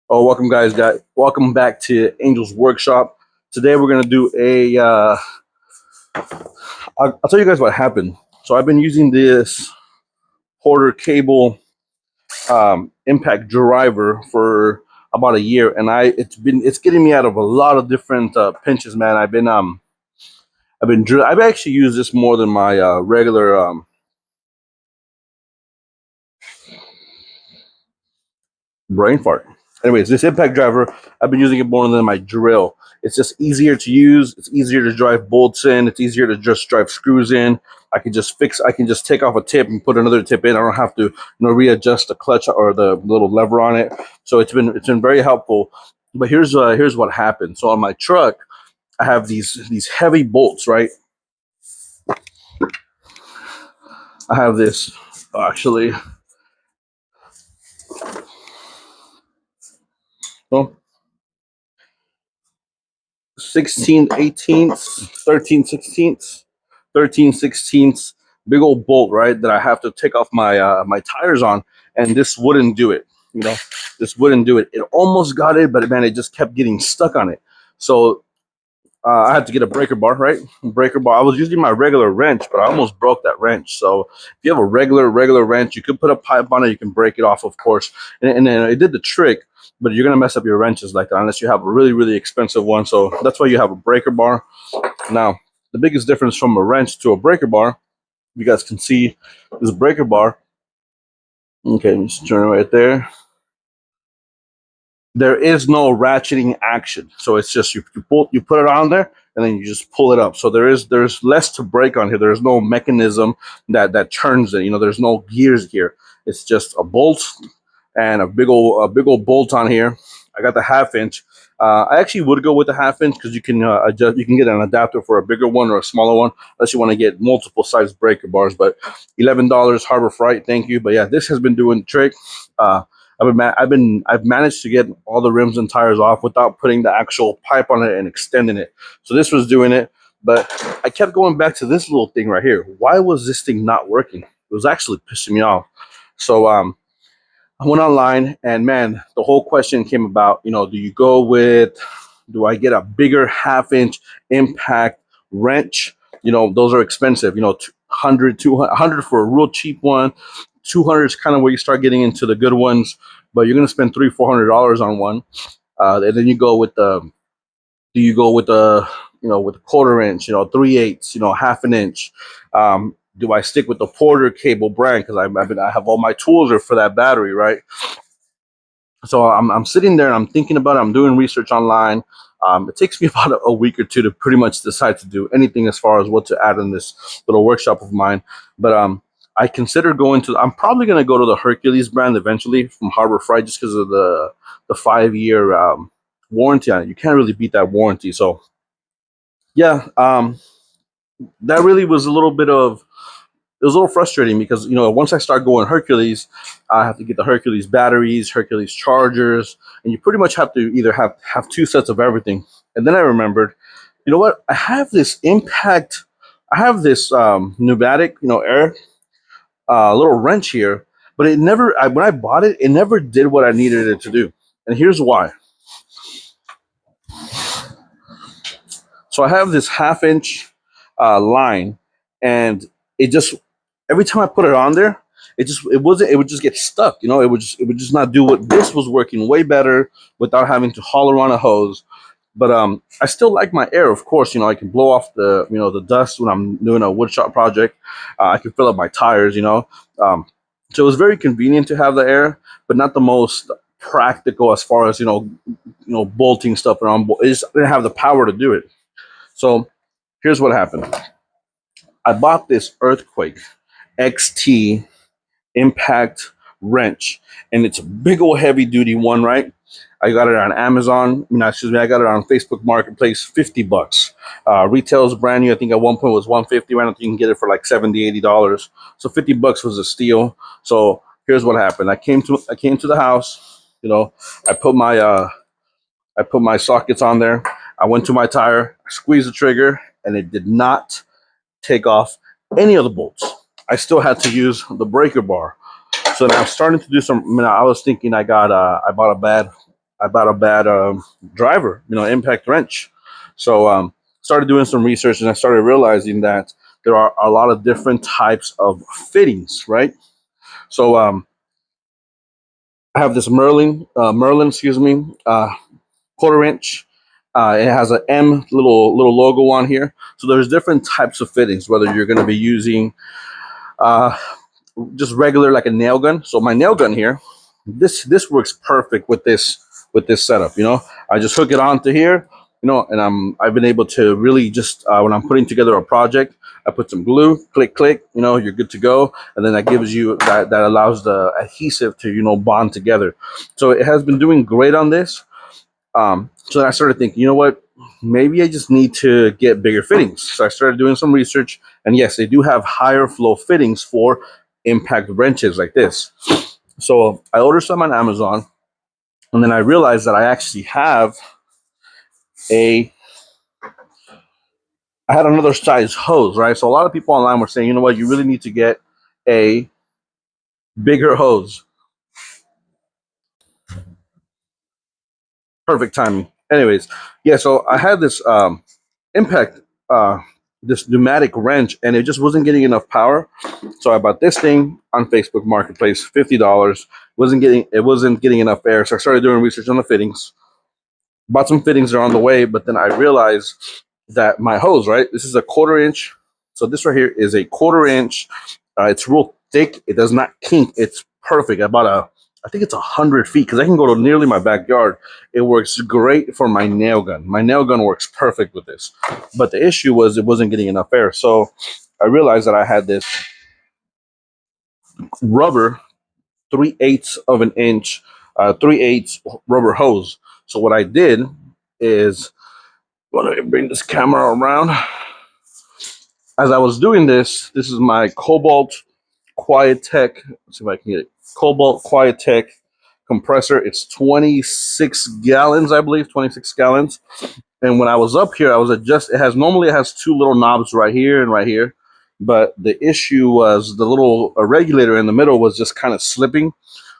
Oh, welcome, guys. Welcome back to Angel's Workshop. Today we're gonna do a. I'll tell you guys what happened. So I've been using this Porter cable impact driver for about a year, and it's getting me out of a lot of different pinches, man. I've actually used this more than my regular brain fart. Anyways, this impact driver, I've been using it more than my drill. It's just easier to use. It's easier to drive bolts in. It's easier to just drive screws in. I can just take off a tip and put another tip in. I don't have to, readjust the clutch or the little lever on it. So it's been very helpful. But here's what happened. So on my truck, I have these heavy bolts, right? I have this actually. Well, 16/18, 13/16, 13/16, big old bolt, right? That I have to take off my tires on, and this wouldn't do it. You know, this wouldn't do it. It almost got it, but man, it just kept getting stuck on it. So I had to get a breaker bar, right? Breaker bar. I was using my regular wrench, but I almost broke that wrench. So if you have a regular wrench, you could put a pipe on it. You can break it off, of course, and then it did the trick. But you're gonna mess up your wrenches like that unless you have a really expensive one. So that's why you have a breaker bar. Now, the biggest difference from a wrench to a breaker bar, you guys can see this breaker bar. Okay, let me just turn it right there. There is no ratcheting action. So it's just you put it on there and then you just pull it up. So there's less to break on here. There's no mechanism that turns it. There's no gears here. It's just a bolt and a big old bolt on here. I got the 1/2 inch. I actually would go with the 1/2 inch because you can adjust. You can get an adapter for a bigger one or a smaller one, unless you want to get multiple size breaker bars. But $11 Harbor Freight, thank you. But yeah, this has been doing the trick. Uh, I've managed to get all the rims and tires off without putting the actual pipe on it and extending it. So this was doing it, but I kept going back to this little thing right here. Why was this thing not working? It was actually pissing me off. So I went online, and man, the whole question came about. Do I get a bigger 1/2 inch impact wrench? Those are expensive. 100, 200 for a real cheap one. 200 is kind of where you start getting into the good ones, but you're gonna spend $300-400 on one. And then you go with the with a 1/4 inch, 3/8, 1/2 inch. Do I stick with the Porter cable brand because I have all my tools are for that battery, right? So I'm sitting there and I'm thinking about it. I'm doing research online. It takes me about a week or two to pretty much decide to do anything as far as what to add in this little workshop of mine. But I consider going to. I'm probably going to go to the Hercules brand eventually from Harbor Freight just because of the 5 year warranty on it. You can't really beat that warranty. So yeah, that really was a little bit of it was a little frustrating because once I start going Hercules, I have to get the Hercules batteries, Hercules chargers, and you pretty much have to either have two sets of everything. And then I remembered, you know what? I have this pneumatic, air little wrench here, but when I bought it, it never did what I needed it to do. And here's why. So I have this 1/2 inch line, and it just every time I put it on there, it would just get stuck. It would just not do what this was working way better without having to haul around a hose. But I still like my air, of course. I can blow off the dust when I'm doing a woodshop project. I can fill up my tires. So it was very convenient to have the air, but not the most practical as far as bolting stuff around. It just didn't have the power to do it. So here's what happened. I bought this Earthquake XT impact wrench, and it's a big old heavy duty one, right? I got it on Amazon. I got it on Facebook Marketplace, $50. Retails brand new. I think at one point it was 150. Right now you can get it for like $70, $80. So $50 was a steal. So here's what happened. I came to the house. I put my sockets on there. I went to my tire, I squeezed the trigger, and it did not take off any of the bolts. I still had to use the breaker bar. So now I'm starting to do some. I was thinking I bought a bad I bought a bad driver, impact wrench. So started doing some research, and I started realizing that there are a lot of different types of fittings, right? So I have this Merlin, excuse me, quarter inch. It has an M little logo on here. So there's different types of fittings, whether you're going to be using uh, just regular like a nail gun. So my nail gun here, this works perfect with this setup. I just hook it onto here. And I've been able to really just when I'm putting together a project, I put some glue, click, click. You're good to go, and then that gives you that allows the adhesive to bond together. So it has been doing great on this. So then I started thinking, you know what? Maybe I just need to get bigger fittings. So I started doing some research, and yes, they do have higher flow fittings for impact wrenches like this. So I ordered some on Amazon, and then I realized that I actually have a I had another size hose, right? So a lot of people online were saying, you know what, you really need to get a bigger hose. Perfect timing. Anyways, yeah, so I had this impact this pneumatic wrench, and it just wasn't getting enough power. So I bought this thing on Facebook Marketplace, $50. Wasn't getting enough air. So I started doing research on the fittings. Bought some fittings that are on the way, but then I realized that my hose, right? This is a quarter inch. So this right here is a quarter inch. It's real thick. It does not kink. It's perfect. I think it's 100 feet because I can go to nearly my backyard. It works great for my nail gun. My nail gun works perfect with this. But the issue was it wasn't getting enough air. So I realized that I had this rubber 3/8 of an inch, 3/8 rubber hose. So what I did is, let me bring this camera around. As I was doing this is my Cobalt QuietTech. Let's see if I can get it. Cobalt QuietTech compressor. It's 26 gallons, I believe, 26 gallons. And when I was up here, I was it has two little knobs right here and right here. But the issue was the little regulator in the middle was just kind of slipping.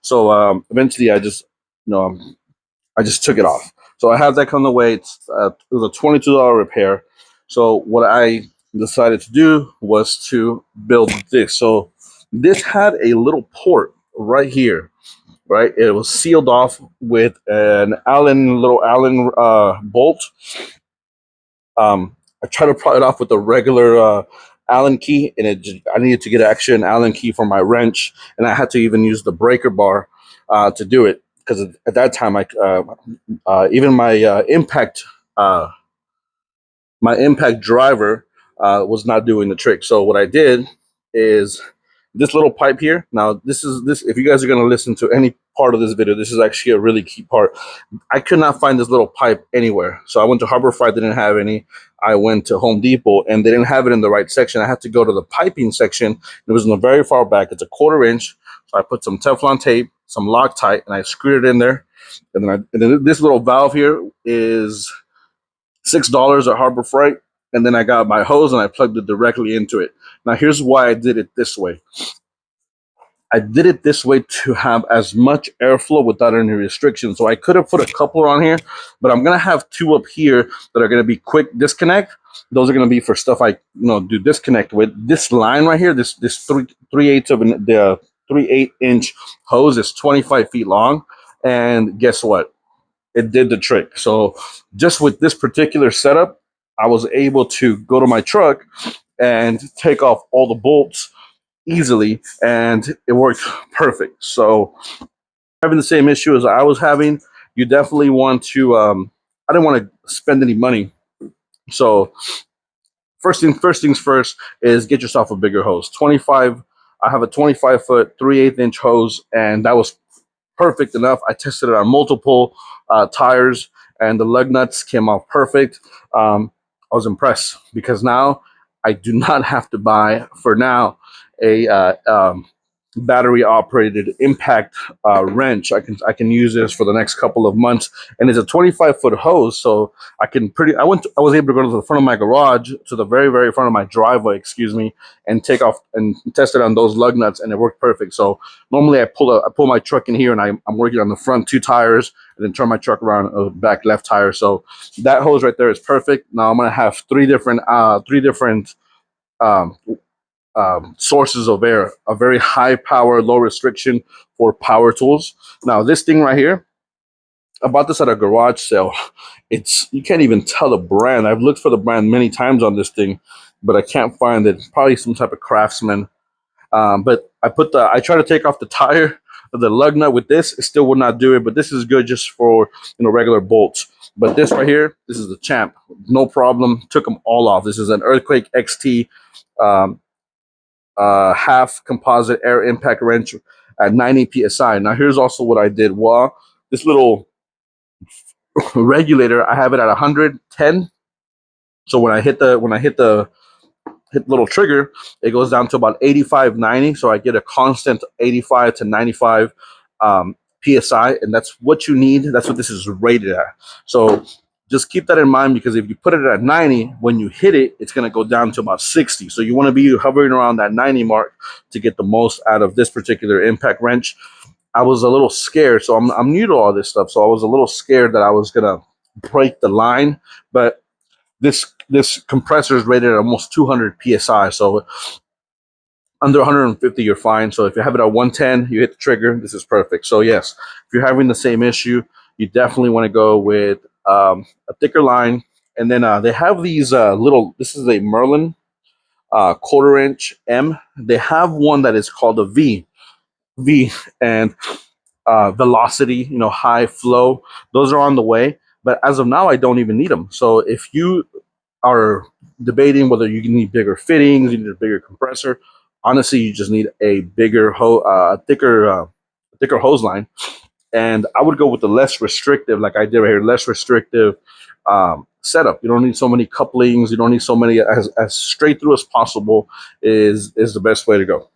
So eventually I just took it off. So I have that come the way. It was a $22 repair. So what I decided to do was to build this. So this had a little port right here, right? It was sealed off with an little Allen bolt. I tried to pry it off with a regular Allen key, and I needed to get actually an Allen key for my wrench, and I had to even use the breaker bar to do it because at that time even uh, my impact driver was not doing the trick. So what I did is this little pipe here. Now this if you guys are going to listen to any part of this video, this is actually a really key part. I could not find this little pipe anywhere. So I went to Harbor Freight, they didn't have any. I went to Home Depot and they didn't have it in the right section. I had to go to the piping section. It was in the very far back. It's a quarter inch. So I put some Teflon tape, some Loctite, and I screwed it in there. And then this little valve here is $6 at Harbor Freight. And then I got my hose and I plugged it directly into it. Now here's why I did it this way. I did it this way to have as much airflow without any restrictions. So I could have put a coupler on here, but I'm gonna have two up here that are gonna be quick disconnect. Those are gonna be for stuff I do disconnect with. This line right here, this 3/8 of the 3/8 inch hose is 25 feet long, and guess what? It did the trick. So just with this particular setup, I was able to go to my truck and take off all the bolts easily, and it worked perfect. So having the same issue as I was having, you definitely want to I didn't want to spend any money. So first things first is get yourself a bigger hose. 25 I have a 25-foot 3/8 inch hose, and that was perfect enough. I tested it on multiple tires, and the lug nuts came out perfect. I was impressed because now I do not have to buy for now a battery operated impact wrench. I can use this for the next couple of months, and it's a 25-foot hose, so I was able to go to the front of my garage, to the very front of my driveway, excuse me, and take off and test it on those lug nuts, and it worked perfect. So normally I pull my truck in here, and I'm working on the front two tires, and then turn my truck around back left tire. So that hose right there is perfect. Now I'm gonna have three different um, sources of air, a very high power, low restriction for power tools. Now, this thing right here, I bought this at a garage sale. You can't even tell the brand. I've looked for the brand many times on this thing, but I can't find it. Probably some type of Craftsman. But I try to take off the tire, the lug nut with this. It still would not do it, but this is good just for regular bolts. But this right here, this is the champ. No problem. Took them all off. This is an Earthquake XT. Um, Half composite air impact wrench at 90 psi. Now here's also what I did. Well, this little regulator, I have it at 110. So when I hit the little trigger, it goes down to about 85, 90. So I get a constant 85 to 95 psi, and that's what you need. That's what this is rated at. So just keep that in mind, because if you put it at 90, when you hit it, it's going to go down to about 60. So you want to be hovering around that 90 mark to get the most out of this particular impact wrench. I was a little scared. So I'm new to all this stuff. So I was a little scared that I was going to break the line. But this compressor is rated at almost 200 psi. So under 150, you're fine. So if you have it at 110, you hit the trigger. This is perfect. So yes, if you're having the same issue, you definitely want to go with a thicker line. And then they have these this is a Merlin quarter-inch M. They have one that is called a V, and velocity, high flow. Those are on the way. But as of now, I don't even need them. So if you are debating whether you need bigger fittings, you need a bigger compressor, honestly, you just need a thicker hose line. And I would go with the less restrictive, like I did right here, less restrictive setup. You don't need so many couplings. You don't need so many. As straight through as possible is the best way to go.